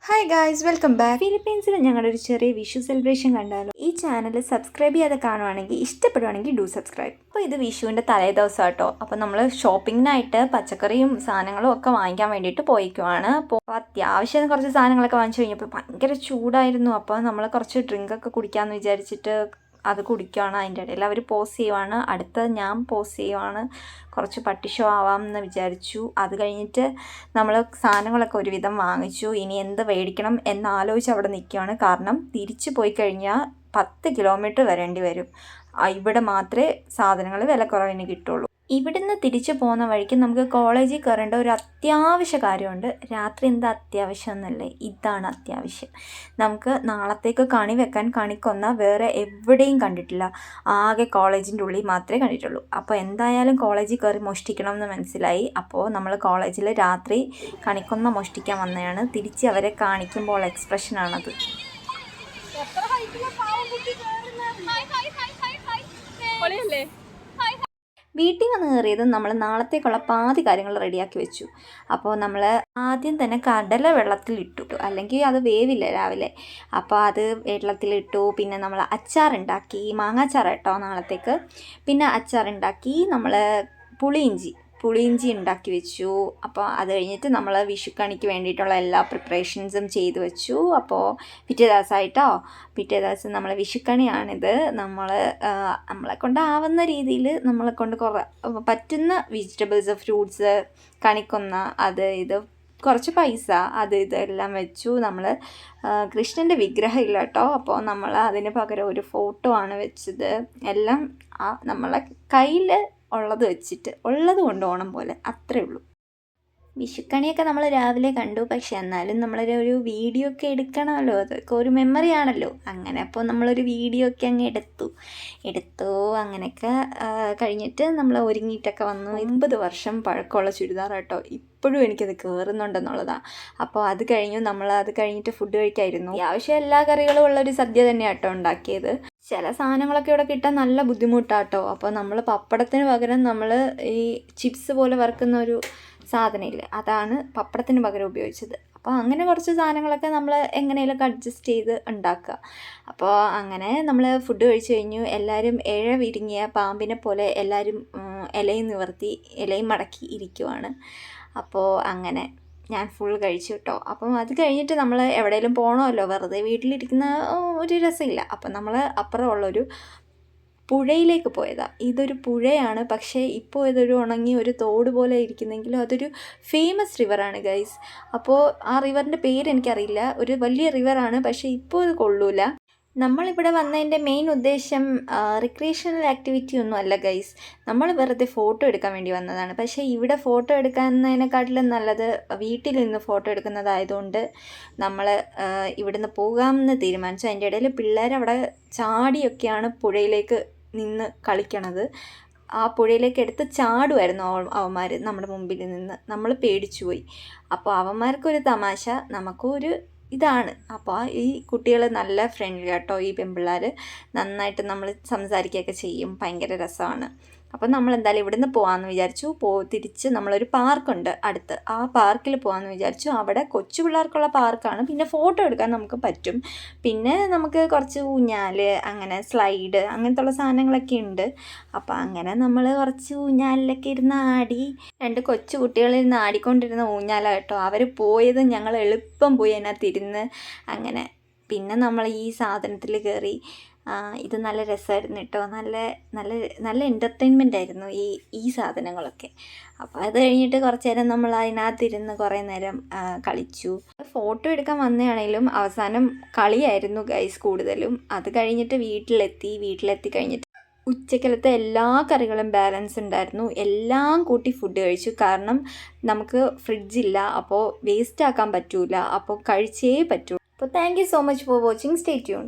Hi guys, welcome back. ഫിലിപ്പീൻസിൽ ഞങ്ങളുടെ ഒരു ചെറിയ വിഷു സെലിബ്രേഷൻ കണ്ടാലോ? ഈ ചാനൽ സബ്സ്ക്രൈബ് ചെയ്യാതെ കാണുവാണെങ്കിൽ, ഇഷ്ടപ്പെടുവാണെങ്കിൽ ഡു സബ്സ്ക്രൈബ്. അപ്പോൾ ഇത് വിഷുവിൻ്റെ തലേ ദിവസം കേട്ടോ. അപ്പോൾ നമ്മൾ ഷോപ്പിങ്ങിനായിട്ട് പച്ചക്കറിയും സാധനങ്ങളും ഒക്കെ വാങ്ങിക്കാൻ വേണ്ടിയിട്ട് പോയിക്കുവാണ്. അപ്പോൾ അത്യാവശ്യം കുറച്ച് സാധനങ്ങളൊക്കെ വാങ്ങിച്ചു കഴിഞ്ഞപ്പോൾ ഭയങ്കര ചൂടായിരുന്നു. അപ്പോൾ നമ്മൾ കുറച്ച് ഡ്രിങ്കൊക്കെ കുടിക്കാമെന്ന് വിചാരിച്ചിട്ട് അത് കുടിക്കുകയാണ്. അതിൻ്റെ ഇടയിൽ അവർ പോസ് ചെയ്യുവാണ്, അടുത്ത ഞാൻ പോസ് ചെയ്യുവാണ്. കുറച്ച് പട്ടി ഷോ ആവാം എന്ന് വിചാരിച്ചു. അത് കഴിഞ്ഞിട്ട് നമ്മൾ സാധനങ്ങളൊക്കെ ഒരുവിധം വാങ്ങിച്ചു. ഇനി എന്ത് മേടിക്കണം എന്നാലോചിച്ച് അവിടെ നിൽക്കുകയാണ്. കാരണം തിരിച്ചു പോയി കഴിഞ്ഞാൽ 10 കിലോമീറ്റർ വരേണ്ടി വരും. ഇവിടെ മാത്രമേ സാധനങ്ങൾ വില കുറവിന് കിട്ടുള്ളൂ. ഇവിടുന്ന് തിരിച്ചു പോകുന്ന വഴിക്ക് നമുക്ക് കോളേജിൽ കയറേണ്ട ഒരു അത്യാവശ്യ കാര്യമുണ്ട്. രാത്രി എന്താ അത്യാവശ്യം എന്നല്ലേ, ഇതാണ് അത്യാവശ്യം. നമുക്ക് നാളത്തേക്ക് കണി വെക്കാൻ കണിക്കൊന്ന വേറെ എവിടെയും കണ്ടിട്ടില്ല. ആകെ കോളേജിൻ്റെ ഉള്ളിൽ മാത്രമേ കണ്ടിട്ടുള്ളൂ. അപ്പോൾ എന്തായാലും കോളേജിൽ കയറി മോഷ്ടിക്കണം എന്ന് മനസ്സിലായി. അപ്പോൾ നമ്മൾ കോളേജിൽ രാത്രി കണിക്കൊന്ന മോഷ്ടിക്കാൻ വന്നതാണ്. തിരിച്ച് അവരെ കാണിക്കുമ്പോൾ എക്സ്പ്രഷനാണത്. വീട്ടിൽ വന്ന് കയറിയത് നമ്മൾ നാളത്തേക്കുള്ള പാതി കാര്യങ്ങൾ റെഡിയാക്കി വെച്ചു. അപ്പോൾ നമ്മൾ ആദ്യം തന്നെ കടല വെള്ളത്തിലിട്ടു, അല്ലെങ്കിൽ അത് വേവില്ല രാവിലെ. അപ്പോൾ അത് വെള്ളത്തിലിട്ടു. പിന്നെ നമ്മൾ അച്ചാറുണ്ടാക്കി, മാങ്ങാച്ചാർ കേട്ടോ നാളത്തേക്ക്. പിന്നെ അച്ചാറുണ്ടാക്കി നമ്മൾ പുളിയിഞ്ചി ഉണ്ടാക്കി വെച്ചു. അപ്പോൾ അത് കഴിഞ്ഞിട്ട് നമ്മൾ വിഷുക്കണിക്ക് വേണ്ടിയിട്ടുള്ള എല്ലാ പ്രിപ്പറേഷൻസും ചെയ്തു വെച്ചു. അപ്പോൾ പിറ്റേ ദിവസം നമ്മൾ വിഷുക്കണിയാണിത്. നമ്മളെ കൊണ്ടാവുന്ന രീതിയിൽ നമ്മളെ കൊണ്ട് പറ്റുന്ന വെജിറ്റബിൾസ്, ഫ്രൂട്ട്സ്, കണിക്കൊന്ന, അത് ഇത് കുറച്ച് പൈസ, അത് ഇതെല്ലാം വെച്ചു. നമ്മൾ കൃഷ്ണൻ്റെ വിഗ്രഹം ഇല്ല കേട്ടോ. അപ്പോൾ നമ്മൾ അതിന് പകരം ഒരു ഫോട്ടോ ആണ് വെച്ചത്. എല്ലാം നമ്മളെ കയ്യിൽ ഉള്ളത് വെച്ചിട്ട്, ഉള്ളത് കൊണ്ട് ഓണം പോലെ, അത്രേ ഉള്ളൂ. വിഷുക്കണിയൊക്കെ നമ്മൾ രാവിലെ കണ്ടു. പക്ഷെ എന്നാലും നമ്മളൊരു വീഡിയോ ഒക്കെ എടുക്കണമല്ലോ, അതൊക്കെ ഒരു മെമ്മറി ആണല്ലോ. അങ്ങനെ അപ്പോൾ നമ്മളൊരു വീഡിയോ ഒക്കെ അങ്ങ് എടുത്തു. അങ്ങനെയൊക്കെ കഴിഞ്ഞിട്ട് നമ്മൾ ഒരുങ്ങിയിട്ടൊക്കെ വന്നു. 80 വർഷം പഴക്കമുള്ള ചുരിദാർ കേട്ടോ. ഇപ്പോഴും എനിക്കത് കയറുന്നുണ്ടെന്നുള്ളതാണ്. അപ്പോൾ അത് കഴിഞ്ഞിട്ട് ഫുഡ് കഴിക്കായിരുന്നു. അത്യാവശ്യം എല്ലാ കറികളും ഉള്ളൊരു സദ്യ തന്നെയാണ് കേട്ടോ ഉണ്ടാക്കിയത്. ചില സാധനങ്ങളൊക്കെ ഇവിടെ കിട്ടാൻ നല്ല ബുദ്ധിമുട്ടാട്ടോ. അപ്പോൾ നമ്മൾ പപ്പടത്തിന് പകരം നമ്മൾ ഈ ചിപ്സ് പോലെ വറുക്കുന്ന ഒരു സാധനമില്ലേ, അതാണ് പപ്പടത്തിന് പകരം ഉപയോഗിച്ചത്. അപ്പോൾ അങ്ങനെ കുറച്ച് സാധനങ്ങളൊക്കെ നമ്മൾ എങ്ങനെയൊക്കെ അഡ്ജസ്റ്റ് ചെയ്ത് ഉണ്ടാക്കുക. അപ്പോൾ അങ്ങനെ നമ്മൾ ഫുഡ് കഴിച്ച് കഴിഞ്ഞു. എല്ലാവരും ഇഴ വിരിങ്ങിയ പാമ്പിനെ പോലെ എല്ലാവരും ഇലയും നിവർത്തി ഇലയും മടക്കി ഇരിക്കുവാണ്. അപ്പോൾ അങ്ങനെ ഞാൻ ഫുൾ കഴിച്ചു കേട്ടോ. അപ്പം അത് കഴിഞ്ഞിട്ട് നമ്മൾ എവിടെയെങ്കിലും പോകണമല്ലോ, വെറുതെ വീട്ടിലിരിക്കുന്ന ഒരു രസമില്ല. അപ്പം നമ്മൾ അപ്പുറമുള്ളൊരു പുഴയിലേക്ക് പോയതാണ്. ഇതൊരു പുഴയാണ്, പക്ഷേ ഇപ്പോൾ ഇതൊരു ഉണങ്ങി ഒരു തോട് പോലെ ഇരിക്കുന്നെങ്കിലും അതൊരു ഫേമസ് റിവറാണ് ഗൈസ്. അപ്പോൾ ആ റിവറിൻ്റെ പേര് എനിക്കറിയില്ല. ഒരു വലിയ റിവറാണ്, പക്ഷേ ഇപ്പോൾ ഇത് കൊള്ളൂല. നമ്മളിവിടെ വന്നതിൻ്റെ മെയിൻ ഉദ്ദേശം റിക്രിയേഷണൽ ആക്ടിവിറ്റി ഒന്നും അല്ല ഗൈസ്. നമ്മൾ വെറുതെ ഫോട്ടോ എടുക്കാൻ വേണ്ടി വന്നതാണ്. പക്ഷേ ഇവിടെ ഫോട്ടോ എടുക്കുന്നതിനെക്കാട്ടിലും നല്ലത് വീട്ടിൽ നിന്ന് ഫോട്ടോ എടുക്കുന്നതായതുകൊണ്ട് നമ്മൾ ഇവിടുന്ന് പോകാമെന്ന് തീരുമാനിച്ചു. അതിൻ്റെ ഇടയിൽ പിള്ളേരവിടെ ചാടിയൊക്കെയാണ് പുഴയിലേക്ക് നിന്ന് കളിക്കണത്. ആ പുഴയിലേക്ക് എടുത്ത് ചാടുമായിരുന്നു അവന്മാർ നമ്മുടെ മുമ്പിൽ നിന്ന്. നമ്മൾ പേടിച്ചു പോയി. അപ്പോൾ അവന്മാർക്കൊരു തമാശ, നമുക്കും ഒരു ഇതാണ്. അപ്പോൾ ഈ കുട്ടികൾ നല്ല ഫ്രണ്ട്ലി കേട്ടോ. ഈ പെൺപിള്ളേർ നന്നായിട്ട് നമ്മൾ സംസാരിക്കുകയൊക്കെ ചെയ്യും. ഭയങ്കര രസമാണ്. അപ്പോൾ നമ്മൾ എന്തായാലും ഇവിടുന്ന് പോകാമെന്ന് വിചാരിച്ചു. തിരിച്ച് നമ്മളൊരു പാർക്കുണ്ട് അടുത്ത്, ആ പാർക്കിൽ പോകാമെന്ന് വിചാരിച്ചു. അവിടെ കൊച്ചു പിള്ളേർക്കുള്ള പാർക്കാണ്. പിന്നെ ഫോട്ടോ എടുക്കാൻ നമുക്ക് പറ്റും. പിന്നെ നമുക്ക് കുറച്ച് ഊഞ്ഞാൽ, അങ്ങനെ സ്ലൈഡ്, അങ്ങനത്തെ ഉള്ള സാധനങ്ങളൊക്കെ ഉണ്ട്. അപ്പോൾ അങ്ങനെ നമ്മൾ കുറച്ച് ഊഞ്ഞാലിലൊക്കെ ഇരുന്ന് ആടി. 2 കൊച്ചു കുട്ടികളിരുന്ന് ആടിക്കൊണ്ടിരുന്ന ഊഞ്ഞാല കേട്ടോ. അവർ പോയത് ഞങ്ങൾ എളുപ്പം പോയി അതിനകത്തിരുന്ന്. അങ്ങനെ പിന്നെ നമ്മൾ ഈ സാധനത്തിൽ കയറി. ഇത് നല്ല രസമായിരുന്നു കേട്ടോ. നല്ല നല്ല നല്ല എൻ്റർടൈൻമെൻ്റ് ആയിരുന്നു ഈ സാധനങ്ങളൊക്കെ. അപ്പോൾ അത് കഴിഞ്ഞിട്ട് കുറച്ച് നേരം നമ്മൾ അതിനകത്തിരുന്ന് കുറേ നേരം കളിച്ചു. ഫോട്ടോ എടുക്കാൻ വന്നതാണെങ്കിലും അവസാനം കളിയായിരുന്നു ഗൈസ് കൂടുതലും. അത് കഴിഞ്ഞിട്ട് വീട്ടിലെത്തി കഴിഞ്ഞിട്ട് ഉച്ചക്കലത്തെ എല്ലാ കറികളും ബാലൻസ് ഉണ്ടായിരുന്നു. എല്ലാം കൂട്ടി ഫുഡ് കഴിച്ചു. കാരണം നമുക്ക് ഫ്രിഡ്ജില്ല, അപ്പോൾ വേസ്റ്റ് ആക്കാൻ പറ്റൂല. അപ്പോൾ കഴിച്ചേ പറ്റൂ. അപ്പോൾ thank you so much for watching. Stay tune.